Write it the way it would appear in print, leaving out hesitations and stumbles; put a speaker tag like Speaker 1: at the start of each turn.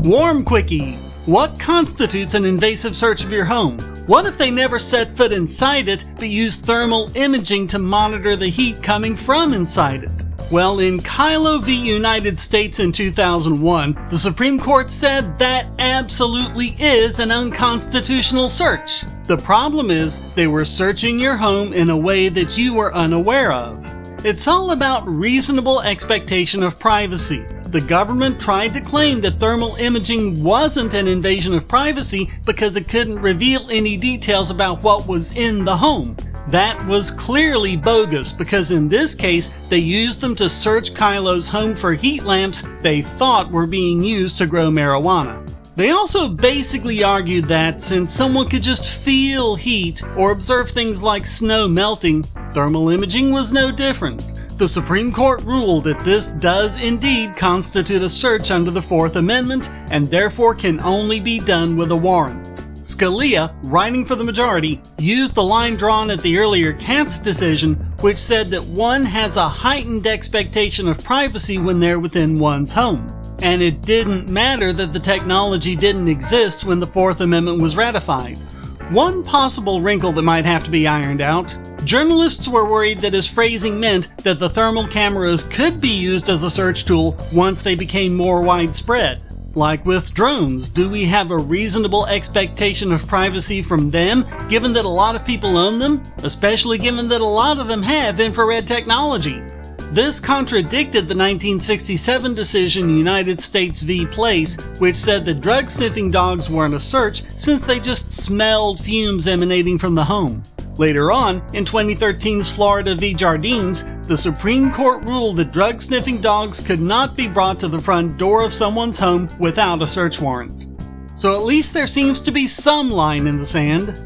Speaker 1: Warm Quickie. What constitutes an invasive search of your home? What if they never set foot inside it, but use thermal imaging to monitor the heat coming from inside it? Well, in Kyllo v. United States in 2001, the Supreme Court said that absolutely is an unconstitutional search. The problem is, they were searching your home in a way that you were unaware of. It's all about reasonable expectation of privacy. The government tried to claim that thermal imaging wasn't an invasion of privacy because it couldn't reveal any details about what was in the home. That was clearly bogus because in this case, they used them to search Kyllo's home for heat lamps they thought were being used to grow marijuana. They also basically argued that since someone could just feel heat or observe things like snow melting, thermal imaging was no different. The Supreme Court ruled that this does indeed constitute a search under the Fourth Amendment and therefore can only be done with a warrant. Scalia, writing for the majority, used the line drawn at the earlier Katz decision, which said that one has a heightened expectation of privacy when they're within one's home. And it didn't matter that the technology didn't exist when the Fourth Amendment was ratified. One possible wrinkle that might have to be ironed out: journalists were worried that his phrasing meant that the thermal cameras could be used as a search tool once they became more widespread. Like with drones, do we have a reasonable expectation of privacy from them, given that a lot of people own them, especially given that a lot of them have infrared technology? This contradicted the 1967 decision United States v. Place, which said that drug-sniffing dogs weren't a search since they just smelled fumes emanating from the home. Later on, in 2013's Florida v. Jardines, the Supreme Court ruled that drug-sniffing dogs could not be brought to the front door of someone's home without a search warrant. So at least there seems to be some line in the sand.